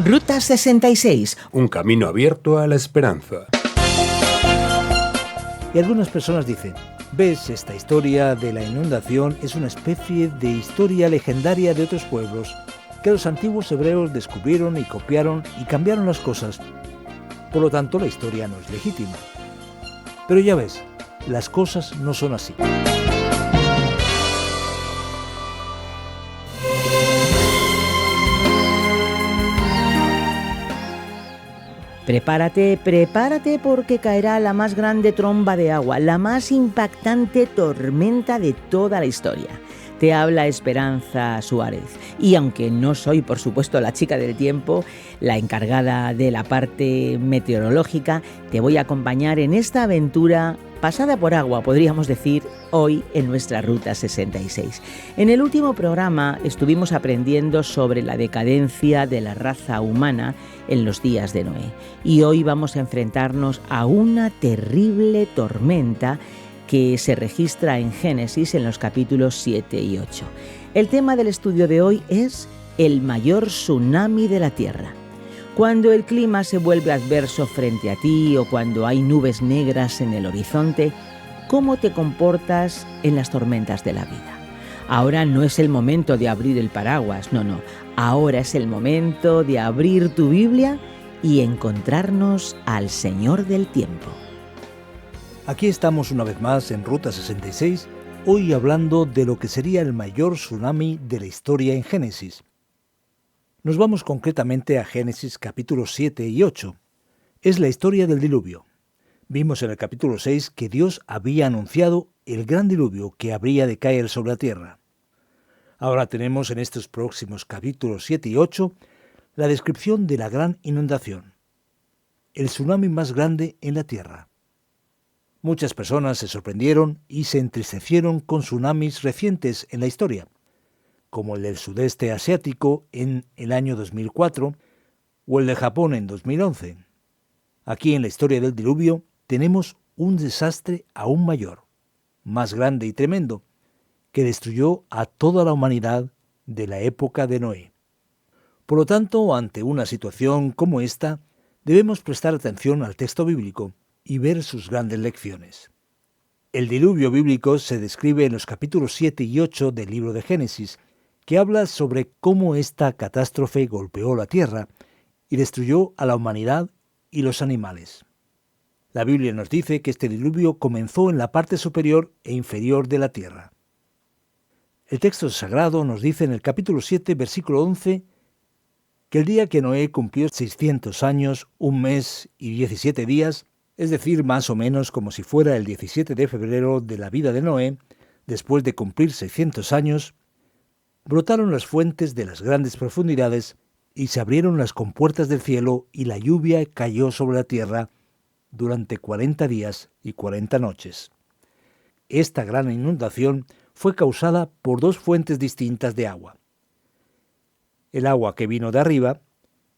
Ruta 66. Un camino abierto a la esperanza. Y algunas personas dicen, ves, esta historia de la inundación es una especie de historia legendaria de otros pueblos que los antiguos hebreos descubrieron y copiaron y cambiaron las cosas. Por lo tanto, la historia no es legítima. Pero ya ves, las cosas no son así. Prepárate porque caerá la más grande tromba de agua, la más impactante tormenta de toda la historia. Te habla Esperanza Suárez y aunque no soy, por supuesto, la chica del tiempo, la encargada de la parte meteorológica, te voy a acompañar en esta aventura pasada por agua, podríamos decir, hoy en nuestra Ruta 66. En el último programa estuvimos aprendiendo sobre la decadencia de la raza humana en los días de Noé y hoy vamos a enfrentarnos a una terrible tormenta que se registra en Génesis en los capítulos 7 y 8. El tema del estudio de hoy es el mayor tsunami de la Tierra. Cuando el clima se vuelve adverso frente a ti o cuando hay nubes negras en el horizonte, ¿cómo te comportas en las tormentas de la vida? Ahora no es el momento de abrir el paraguas, no. Ahora es el momento de abrir tu Biblia y encontrarnos al Señor del tiempo. Aquí estamos una vez más en Ruta 66, hoy hablando de lo que sería el mayor tsunami de la historia en Génesis. Nos vamos concretamente a Génesis capítulos 7 y 8. Es la historia del diluvio. Vimos en el capítulo 6 que Dios había anunciado el gran diluvio que habría de caer sobre la tierra. Ahora tenemos en estos próximos capítulos 7 y 8 la descripción de la gran inundación, el tsunami más grande en la tierra. Muchas personas se sorprendieron y se entristecieron con tsunamis recientes en la historia, como el del sudeste asiático en el año 2004 o el de Japón en 2011. Aquí en la historia del diluvio tenemos un desastre aún mayor, más grande y tremendo, que destruyó a toda la humanidad de la época de Noé. Por lo tanto, ante una situación como esta, debemos prestar atención al texto bíblico y ver sus grandes lecciones. El diluvio bíblico se describe en los capítulos 7 y 8 del libro de Génesis, que habla sobre cómo esta catástrofe golpeó la tierra y destruyó a la humanidad y los animales. La Biblia nos dice que este diluvio comenzó en la parte superior e inferior de la tierra. El texto sagrado nos dice en el capítulo 7, versículo 11, que el día que Noé cumplió 600 años, 1 mes y 17 días, es decir, más o menos como si fuera el 17 de febrero de la vida de Noé, después de cumplir 600 años, brotaron las fuentes de las grandes profundidades y se abrieron las compuertas del cielo y la lluvia cayó sobre la tierra durante 40 días y 40 noches. Esta gran inundación fue causada por dos fuentes distintas de agua. El agua que vino de arriba,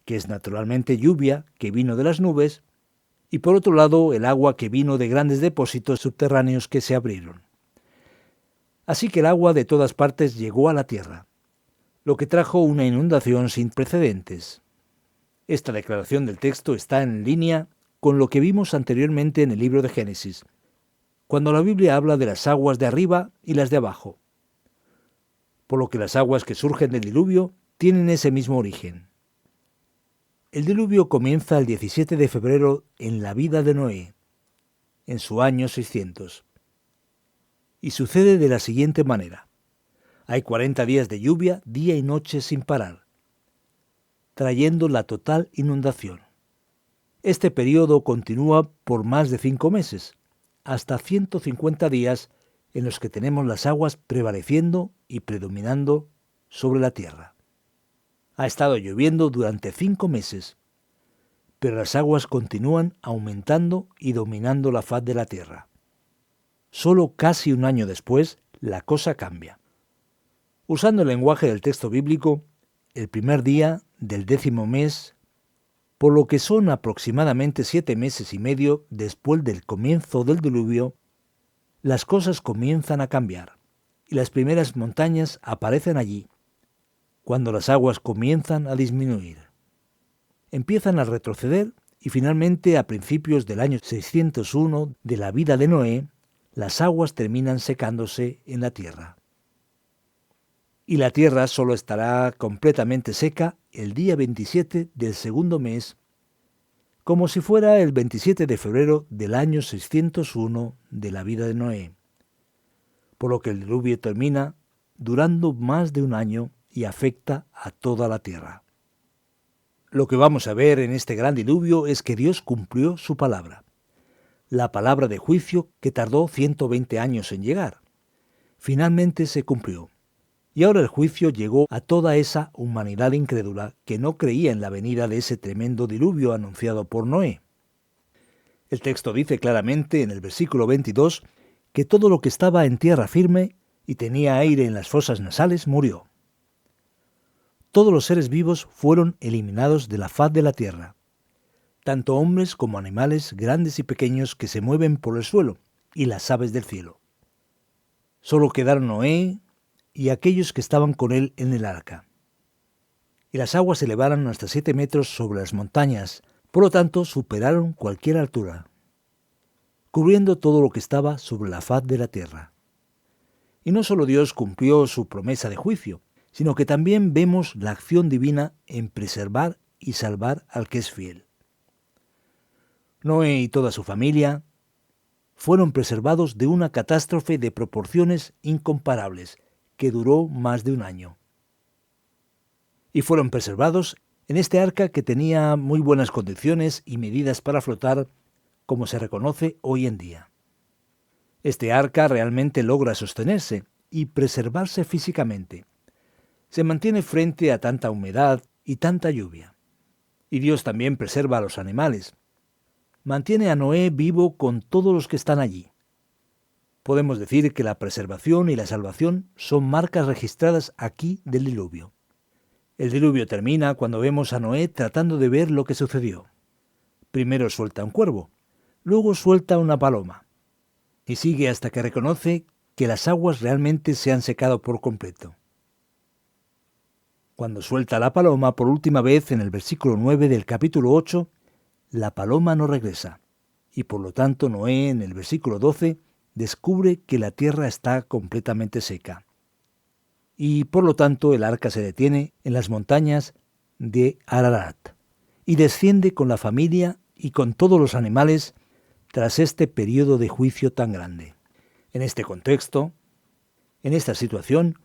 que es naturalmente lluvia que vino de las nubes, y por otro lado el agua que vino de grandes depósitos subterráneos que se abrieron. Así que el agua de todas partes llegó a la tierra, lo que trajo una inundación sin precedentes. Esta declaración del texto está en línea con lo que vimos anteriormente en el libro de Génesis, cuando la Biblia habla de las aguas de arriba y las de abajo, por lo que las aguas que surgen del diluvio tienen ese mismo origen. El diluvio comienza el 17 de febrero en la vida de Noé, en su año 600. Y sucede de la siguiente manera. Hay 40 días de lluvia, día y noche sin parar, trayendo la total inundación. Este periodo continúa por más de 5 meses, hasta 150 días en los que tenemos las aguas prevaleciendo y predominando sobre la tierra. Ha estado lloviendo durante 5 meses, pero las aguas continúan aumentando y dominando la faz de la tierra. Solo casi un año después, la cosa cambia. Usando el lenguaje del texto bíblico, el primer día del 10º mes, por lo que son aproximadamente 7 meses y medio después del comienzo del diluvio, las cosas comienzan a cambiar y las primeras montañas aparecen allí, cuando las aguas comienzan a disminuir. empiezan a retroceder y finalmente a principios del año 601 de la vida de Noé, las aguas terminan secándose en la tierra. Y la tierra solo estará completamente seca el día 27 del segundo mes, como si fuera el 27 de febrero del año 601 de la vida de Noé, por lo que el diluvio termina durando más de un año y afecta a toda la tierra. Lo que vamos a ver en este gran diluvio es que Dios cumplió su palabra, la palabra de juicio que tardó 120 años en llegar. Finalmente se cumplió. Y ahora el juicio llegó a toda esa humanidad incrédula que no creía en la venida de ese tremendo diluvio anunciado por Noé. El texto dice claramente en el versículo 22 que todo lo que estaba en tierra firme y tenía aire en las fosas nasales murió. Todos los seres vivos fueron eliminados de la faz de la tierra, tanto hombres como animales grandes y pequeños que se mueven por el suelo, y las aves del cielo. Solo quedaron Noé y aquellos que estaban con él en el arca. Y las aguas se elevaron hasta 7 metros sobre las montañas, por lo tanto superaron cualquier altura, cubriendo todo lo que estaba sobre la faz de la tierra. Y no solo Dios cumplió su promesa de juicio, sino que también vemos la acción divina en preservar y salvar al que es fiel. Noé y toda su familia fueron preservados de una catástrofe de proporciones incomparables que duró más de un año. Y fueron preservados en este arca que tenía muy buenas condiciones y medidas para flotar, como se reconoce hoy en día. Este arca realmente logra sostenerse y preservarse físicamente. Se mantiene frente a tanta humedad y tanta lluvia. Y Dios también preserva a los animales. Mantiene a Noé vivo con todos los que están allí. Podemos decir que la preservación y la salvación son marcas registradas aquí del diluvio. El diluvio termina cuando vemos a Noé tratando de ver lo que sucedió. Primero suelta un cuervo, luego suelta una paloma, y sigue hasta que reconoce que las aguas realmente se han secado por completo. Cuando suelta la paloma por última vez en el versículo 9 del capítulo 8, la paloma no regresa, y por lo tanto Noé en el versículo 12 descubre que la tierra está completamente seca. Y por lo tanto el arca se detiene en las montañas de Ararat, y desciende con la familia y con todos los animales tras este periodo de juicio tan grande. En este contexto, en esta situación,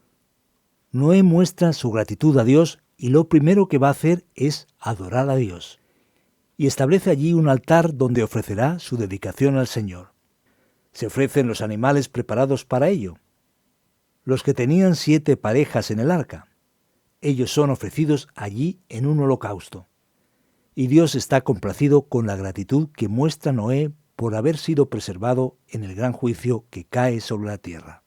Noé muestra su gratitud a Dios y lo primero que va a hacer es adorar a Dios. Y establece allí un altar donde ofrecerá su dedicación al Señor. Se ofrecen los animales preparados para ello. Los que tenían 7 parejas en el arca. Ellos son ofrecidos allí en un holocausto. Y Dios está complacido con la gratitud que muestra Noé por haber sido preservado en el gran juicio que cae sobre la tierra.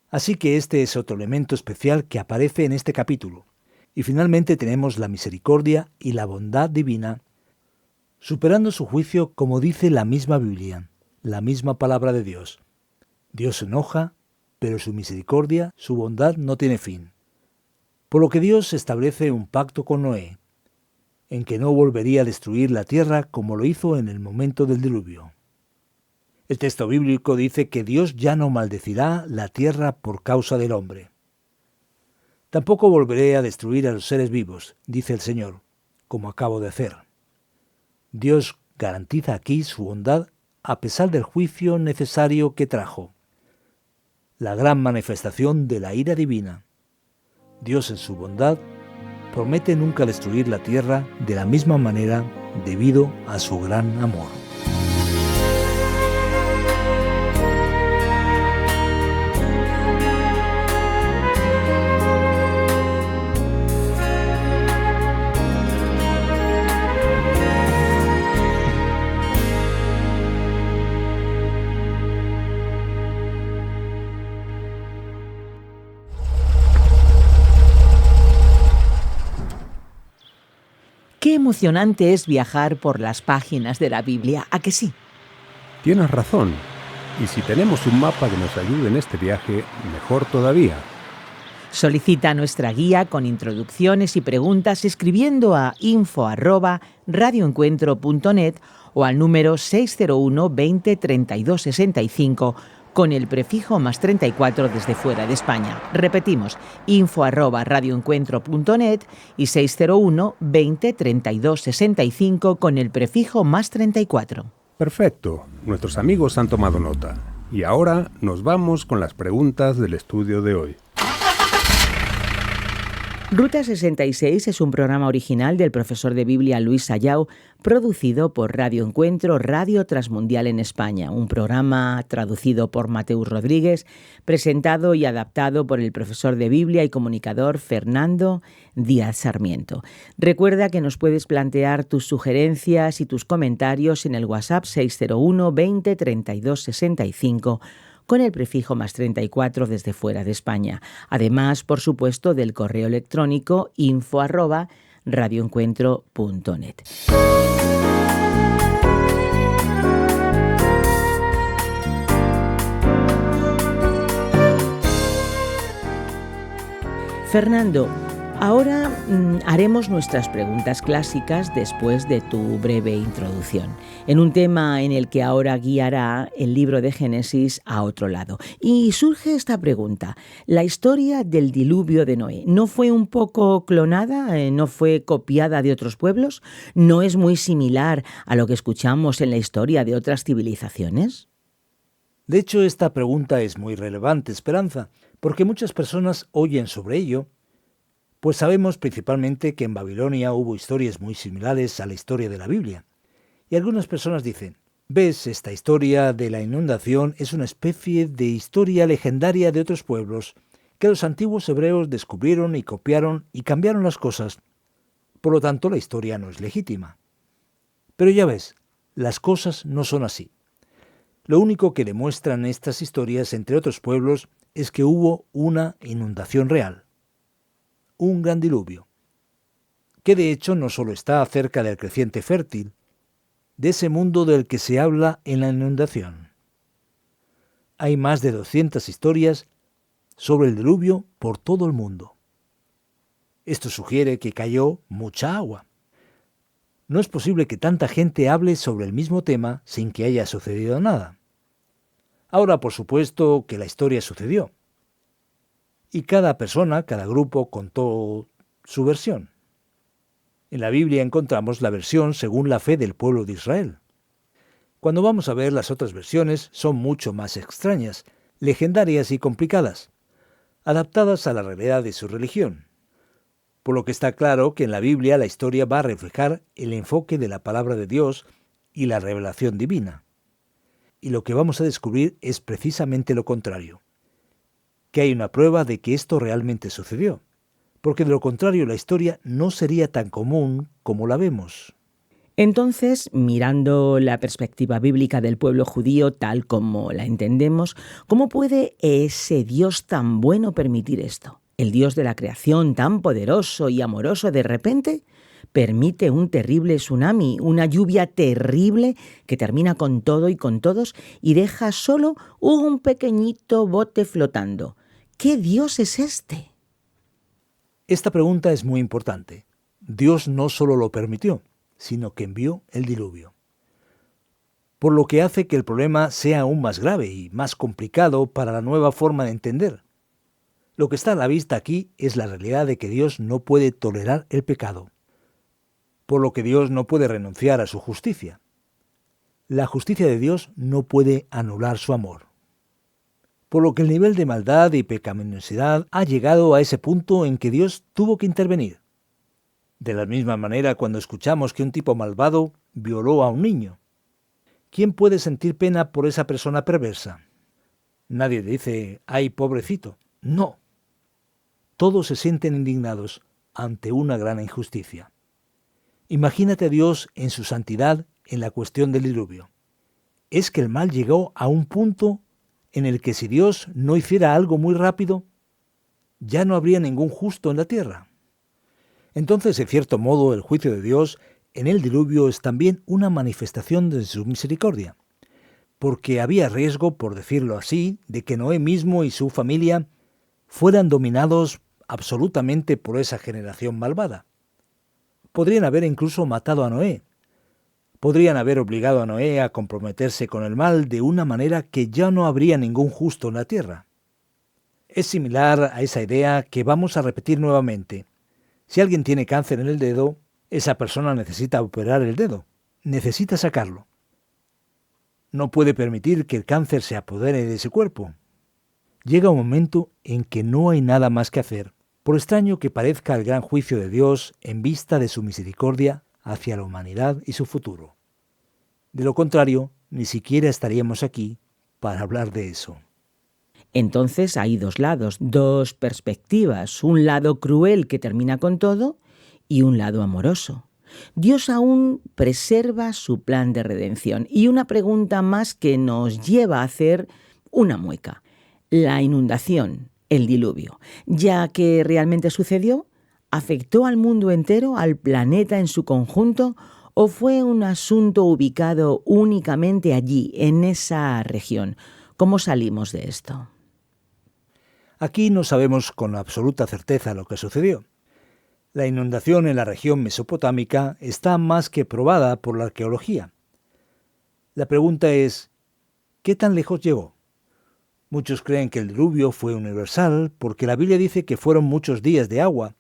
Así que este es otro elemento especial que aparece en este capítulo. Y finalmente tenemos la misericordia y la bondad divina, superando su juicio como dice la misma Biblia, la misma palabra de Dios. Dios se enoja, pero su misericordia, su bondad no tiene fin. Por lo que Dios establece un pacto con Noé, en que no volvería a destruir la tierra como lo hizo en el momento del diluvio. El texto bíblico dice que Dios ya no maldecirá la tierra por causa del hombre. Tampoco volveré a destruir a los seres vivos, dice el Señor, como acabo de hacer. Dios garantiza aquí su bondad a pesar del juicio necesario que trajo. La gran manifestación de la ira divina. Dios en su bondad promete nunca destruir la tierra de la misma manera debido a su gran amor. Qué emocionante es viajar por las páginas de la Biblia, ¿a que sí? Tienes razón. Y si tenemos un mapa que nos ayude en este viaje, mejor todavía. Solicita nuestra guía con introducciones y preguntas escribiendo a info@radioencuentro.net o al número 601 20 32 65 con el prefijo +34 desde fuera de España. Repetimos, info@radioencuentro.net y 601 20 32 65 con el prefijo +34. Perfecto, nuestros amigos han tomado nota. Y ahora nos vamos con las preguntas del estudio de hoy. Ruta 66 es un programa original del profesor de Biblia Luis Sayao, producido por Radio Encuentro, Radio Transmundial en España, un programa traducido por Mateus Rodríguez, presentado y adaptado por el profesor de Biblia y comunicador Fernando Díaz Sarmiento. Recuerda que nos puedes plantear tus sugerencias y tus comentarios en el WhatsApp 601 20 32 65 con el prefijo +34 desde fuera de España. Además, por supuesto, del correo electrónico info@radioencuentro.net. Fernando, ahora haremos nuestras preguntas clásicas después de tu breve introducción, en un tema en el que ahora guiará el libro de Génesis a otro lado. Y surge esta pregunta: ¿la historia del diluvio de Noé no fue un poco clonada? ¿No fue copiada de otros pueblos? ¿No es muy similar a lo que escuchamos en la historia de otras civilizaciones? De hecho, esta pregunta es muy relevante, Esperanza, porque muchas personas oyen sobre ello, pues sabemos principalmente que en Babilonia hubo historias muy similares a la historia de la Biblia. Y algunas personas dicen, ¿ves? Esta historia de la inundación es una especie de historia legendaria de otros pueblos que los antiguos hebreos descubrieron y copiaron y cambiaron las cosas. Por lo tanto, la historia no es legítima. Pero ya ves, las cosas no son así. Lo único que demuestran estas historias entre otros pueblos es que hubo una inundación real, un gran diluvio, que de hecho no solo está cerca del creciente fértil, de ese mundo del que se habla en la inundación. Hay más de 200 historias sobre el diluvio por todo el mundo. Esto sugiere que cayó mucha agua. No es posible que tanta gente hable sobre el mismo tema sin que haya sucedido nada. Ahora, por supuesto, que la historia sucedió. Y cada persona, cada grupo contó su versión. En la Biblia encontramos la versión según la fe del pueblo de Israel. Cuando vamos a ver las otras versiones, son mucho más extrañas, legendarias y complicadas, adaptadas a la realidad de su religión. Por lo que está claro que en la Biblia la historia va a reflejar el enfoque de la palabra de Dios y la revelación divina. Y lo que vamos a descubrir es precisamente lo contrario, que hay una prueba de que esto realmente sucedió, porque de lo contrario la historia no sería tan común como la vemos. Entonces, mirando la perspectiva bíblica del pueblo judío tal como la entendemos, ¿cómo puede ese Dios tan bueno permitir esto? ¿El Dios de la creación tan poderoso y amoroso de repente permite un terrible tsunami, una lluvia terrible que termina con todo y con todos y deja solo un pequeñito bote flotando? ¿Qué Dios es este? Esta pregunta es muy importante. Dios no solo lo permitió, sino que envió el diluvio. Por lo que hace que el problema sea aún más grave y más complicado para la nueva forma de entender. Lo que está a la vista aquí es la realidad de que Dios no puede tolerar el pecado, por lo que Dios no puede renunciar a su justicia. La justicia de Dios no puede anular su amor. Por lo que el nivel de maldad y pecaminosidad ha llegado a ese punto en que Dios tuvo que intervenir. De la misma manera, cuando escuchamos que un tipo malvado violó a un niño, ¿quién puede sentir pena por esa persona perversa? Nadie dice, ¡ay, pobrecito! No. Todos se sienten indignados ante una gran injusticia. Imagínate a Dios en su santidad en la cuestión del diluvio. Es que el mal llegó a un punto en el que si Dios no hiciera algo muy rápido, ya no habría ningún justo en la tierra. Entonces, en cierto modo, el juicio de Dios en el diluvio es también una manifestación de su misericordia, porque había riesgo, por decirlo así, de que Noé mismo y su familia fueran dominados absolutamente por esa generación malvada. Podrían haber incluso matado a Noé. Podrían haber obligado a Noé a comprometerse con el mal de una manera que ya no habría ningún justo en la tierra. Es similar a esa idea que vamos a repetir nuevamente. Si alguien tiene cáncer en el dedo, esa persona necesita operar el dedo, necesita sacarlo. No puede permitir que el cáncer se apodere de ese cuerpo. Llega un momento en que no hay nada más que hacer, por extraño que parezca el gran juicio de Dios en vista de su misericordia hacia la humanidad y su futuro. De lo contrario, ni siquiera estaríamos aquí para hablar de eso. Entonces hay dos lados, dos perspectivas, un lado cruel que termina con todo y un lado amoroso. Dios aún preserva su plan de redención y una pregunta más que nos lleva a hacer una mueca. La inundación, el diluvio, ya que realmente sucedió, ¿afectó al mundo entero, al planeta en su conjunto, o fue un asunto ubicado únicamente allí, en esa región? ¿Cómo salimos de esto? Aquí no sabemos con absoluta certeza lo que sucedió. La inundación en la región mesopotámica está más que probada por la arqueología. La pregunta es, ¿qué tan lejos llegó? Muchos creen que el diluvio fue universal porque la Biblia dice que fueron muchos días de agua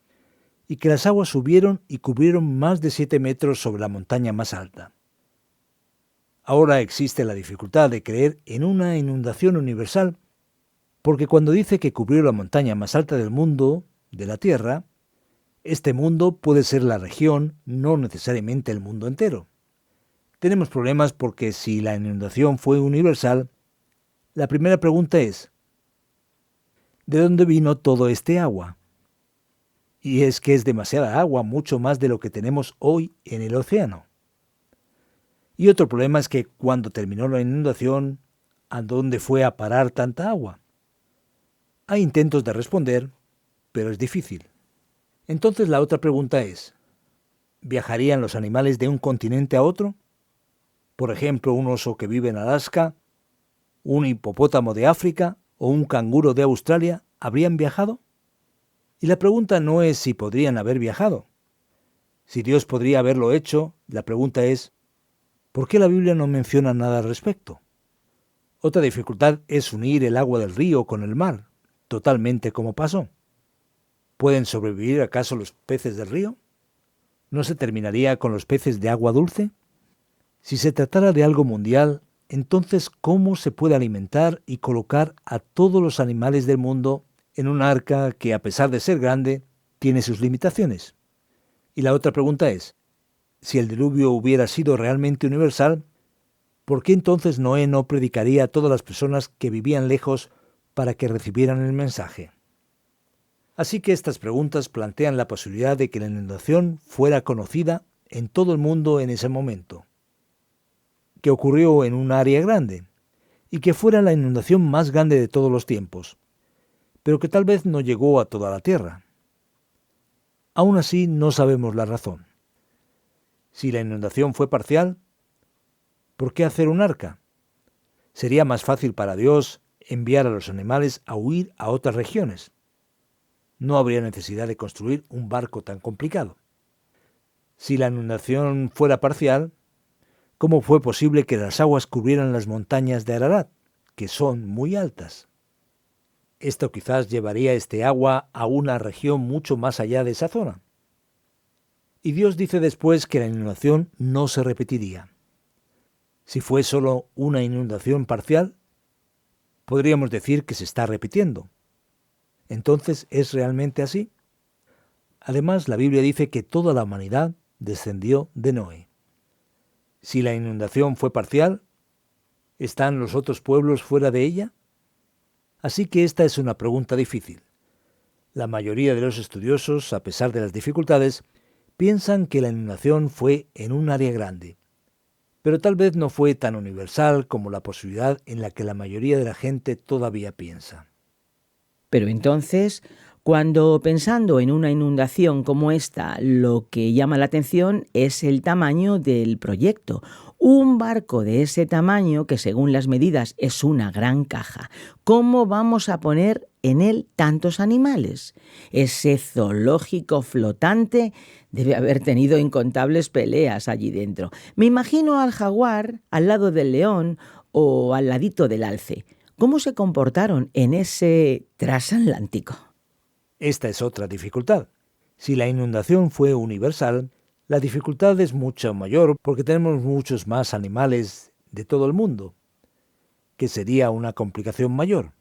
y que las aguas subieron y cubrieron más de 7 metros sobre la montaña más alta. Ahora existe la dificultad de creer en una inundación universal porque cuando dice que cubrió la montaña más alta del mundo, de la Tierra, este mundo puede ser la región, no necesariamente el mundo entero. Tenemos problemas porque si la inundación fue universal, la primera pregunta es, ¿de dónde vino todo este agua? Y es que es demasiada agua, mucho más de lo que tenemos hoy en el océano. Y otro problema es que cuando terminó la inundación, ¿a dónde fue a parar tanta agua? Hay intentos de responder, pero es difícil. Entonces la otra pregunta es, ¿viajarían los animales de un continente a otro? Por ejemplo, un oso que vive en Alaska, un hipopótamo de África o un canguro de Australia, ¿habrían viajado? Y la pregunta no es si podrían haber viajado. Si Dios podría haberlo hecho, la pregunta es, ¿por qué la Biblia no menciona nada al respecto? Otra dificultad es unir el agua del río con el mar, totalmente como pasó. ¿Pueden sobrevivir acaso los peces del río? ¿No se terminaría con los peces de agua dulce? Si se tratara de algo mundial, entonces ¿cómo se puede alimentar y colocar a todos los animales del mundo en un arca que, a pesar de ser grande, tiene sus limitaciones? Y la otra pregunta es, si el diluvio hubiera sido realmente universal, ¿por qué entonces Noé no predicaría a todas las personas que vivían lejos para que recibieran el mensaje? Así que estas preguntas plantean la posibilidad de que la inundación fuera conocida en todo el mundo en ese momento, que ocurrió en un área grande, y que fuera la inundación más grande de todos los tiempos, pero que tal vez no llegó a toda la tierra. Aún así, no sabemos la razón. Si la inundación fue parcial, ¿por qué hacer un arca? Sería más fácil para Dios enviar a los animales a huir a otras regiones. No habría necesidad de construir un barco tan complicado. Si la inundación fuera parcial, ¿cómo fue posible que las aguas cubrieran las montañas de Ararat, que son muy altas? Esto quizás llevaría este agua a una región mucho más allá de esa zona. Y Dios dice después que la inundación no se repetiría. Si fue solo una inundación parcial, podríamos decir que se está repitiendo. Entonces, ¿es realmente así? Además, la Biblia dice que toda la humanidad descendió de Noé. Si la inundación fue parcial, ¿están los otros pueblos fuera de ella? Así que esta es una pregunta difícil. La mayoría de los estudiosos, a pesar de las dificultades, piensan que la inundación fue en un área grande, pero tal vez no fue tan universal como la posibilidad en la que la mayoría de la gente todavía piensa. Pero entonces, cuando pensando en una inundación como esta, lo que llama la atención es el tamaño del proyecto. Un barco de ese tamaño, que según las medidas es una gran caja, ¿cómo vamos a poner en él tantos animales. Ese zoológico flotante debe haber tenido incontables peleas allí dentro. Me imagino al jaguar al lado del león o al ladito del alce. ¿Cómo se comportaron en ese transatlántico? Esta es otra dificultad. Si la inundación fue universal, la dificultad es mucho mayor porque tenemos muchos más animales de todo el mundo, que sería una complicación mayor.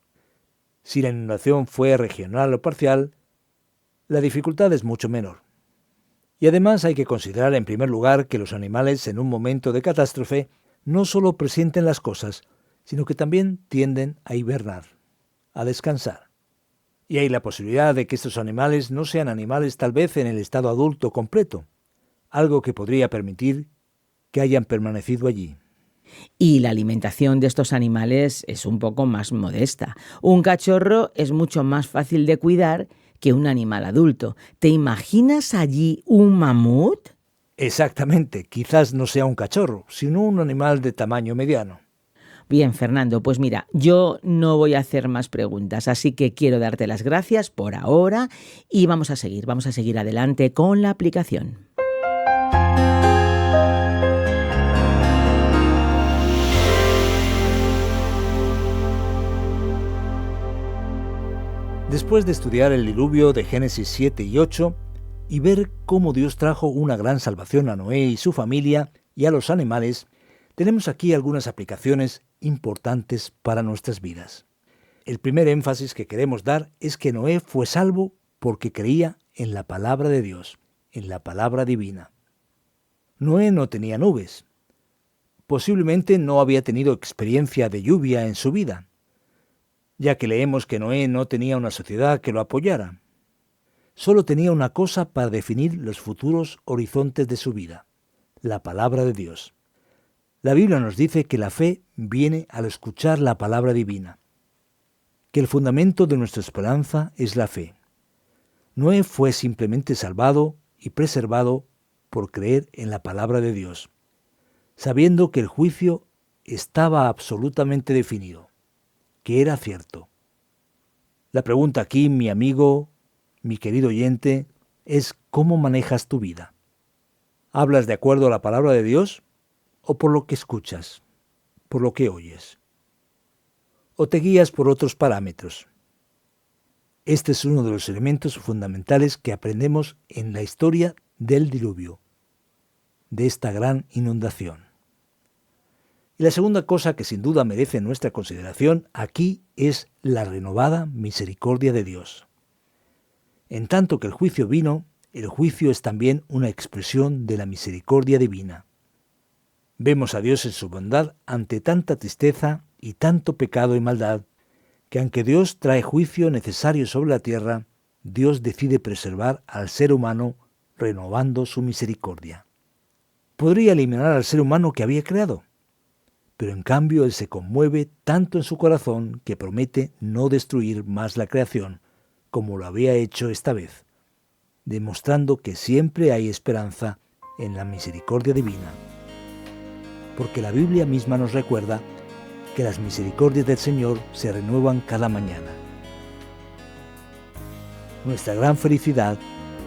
Si la inundación fue regional o parcial, la dificultad es mucho menor. Y además hay que considerar en primer lugar que los animales en un momento de catástrofe no solo presienten las cosas, sino que también tienden a hibernar, a descansar. Y hay la posibilidad de que estos animales no sean animales tal vez en el estado adulto completo, algo que podría permitir que hayan permanecido allí. Y la alimentación de estos animales es un poco más modesta. Un cachorro es mucho más fácil de cuidar que un animal adulto. ¿Te imaginas allí un mamut? Exactamente, quizás no sea un cachorro, sino un animal de tamaño mediano. Bien, Fernando, pues mira, yo no voy a hacer más preguntas, así que quiero darte las gracias por ahora y vamos a seguir adelante con la aplicación. Después de estudiar el diluvio de Génesis 7 y 8 y ver cómo Dios trajo una gran salvación a Noé y su familia y a los animales, tenemos aquí algunas aplicaciones importantes para nuestras vidas. El primer énfasis que queremos dar es que Noé fue salvo porque creía en la palabra de Dios, en la palabra divina. Noé no tenía nubes. Posiblemente no había tenido experiencia de lluvia en su vida, ya que leemos que Noé no tenía una sociedad que lo apoyara. Solo tenía una cosa para definir los futuros horizontes de su vida: la palabra de Dios. La Biblia nos dice que la fe viene al escuchar la palabra divina, que el fundamento de nuestra esperanza es la fe. Noé fue simplemente salvado y preservado por creer en la palabra de Dios, sabiendo que el juicio estaba absolutamente definido, que era cierto. La pregunta aquí, mi amigo, mi querido oyente, es ¿cómo manejas tu vida? ¿Hablas de acuerdo a la palabra de Dios o por lo que escuchas, por lo que oyes? ¿O te guías por otros parámetros? Este es uno de los elementos fundamentales que aprendemos en la historia del diluvio, de esta gran inundación. Y la segunda cosa que sin duda merece nuestra consideración aquí es la renovada misericordia de Dios. En tanto que el juicio vino, el juicio es también una expresión de la misericordia divina. Vemos a Dios en su bondad ante tanta tristeza y tanto pecado y maldad, que aunque Dios trae juicio necesario sobre la tierra, Dios decide preservar al ser humano renovando su misericordia. Podría eliminar al ser humano que había creado, pero en cambio Él se conmueve tanto en su corazón que promete no destruir más la creación como lo había hecho esta vez, demostrando que siempre hay esperanza en la misericordia divina. Porque la Biblia misma nos recuerda que las misericordias del Señor se renuevan cada mañana. Nuestra gran felicidad,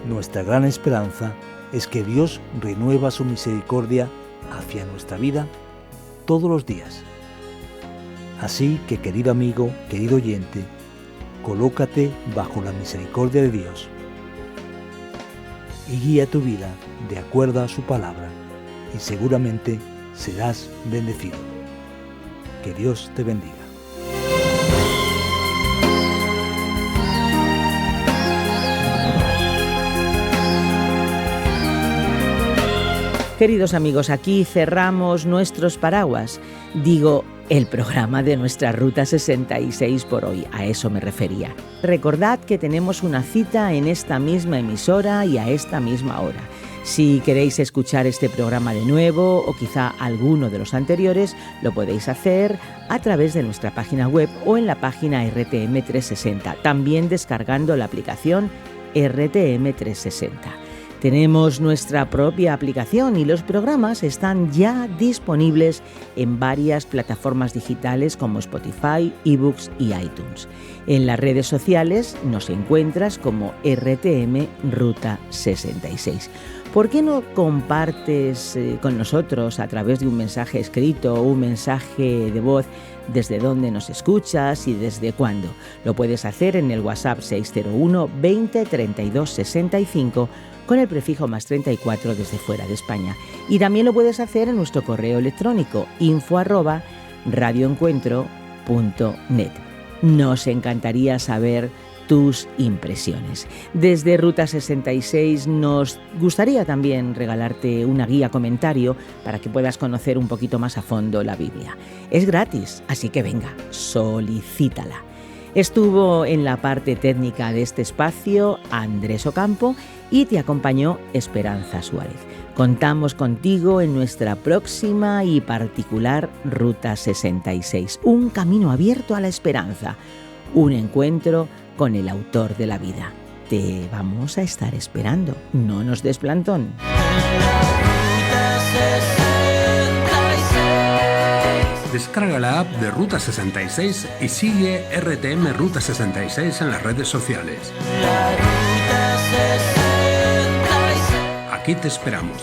nuestra gran esperanza es que Dios renueva su misericordia hacia nuestra vida todos los días. Así que, querido amigo, querido oyente, colócate bajo la misericordia de Dios y guía tu vida de acuerdo a su palabra y seguramente serás bendecido. Que Dios te bendiga. Queridos amigos, aquí cerramos nuestros paraguas. Digo, el programa de nuestra Ruta 66 por hoy, a eso me refería. Recordad que tenemos una cita en esta misma emisora y a esta misma hora. Si queréis escuchar este programa de nuevo o quizá alguno de los anteriores, lo podéis hacer a través de nuestra página web o en la página RTM360, también descargando la aplicación RTM360. Tenemos nuestra propia aplicación y los programas están ya disponibles en varias plataformas digitales como Spotify, eBooks y iTunes. En las redes sociales nos encuentras como RTM Ruta 66. ¿Por qué no compartes con nosotros a través de un mensaje escrito o un mensaje de voz desde dónde nos escuchas y desde cuándo? Lo puedes hacer en el WhatsApp 601 20 32 65 con el prefijo +34 desde fuera de España. Y también lo puedes hacer en nuestro correo electrónico info@radioencuentro.net. Nos encantaría saber tus impresiones. Desde Ruta 66 nos gustaría también regalarte una guía comentario para que puedas conocer un poquito más a fondo la Biblia. Es gratis, así que venga, solicítala. Estuvo en la parte técnica de este espacio Andrés Ocampo y te acompañó Esperanza Suárez. Contamos contigo en nuestra próxima y particular Ruta 66, un camino abierto a la esperanza, un encuentro con el autor de la vida. Te vamos a estar esperando, no nos des plantón. Descarga la app de Ruta 66 y sigue RTM Ruta 66 en las redes sociales. Aquí te esperamos.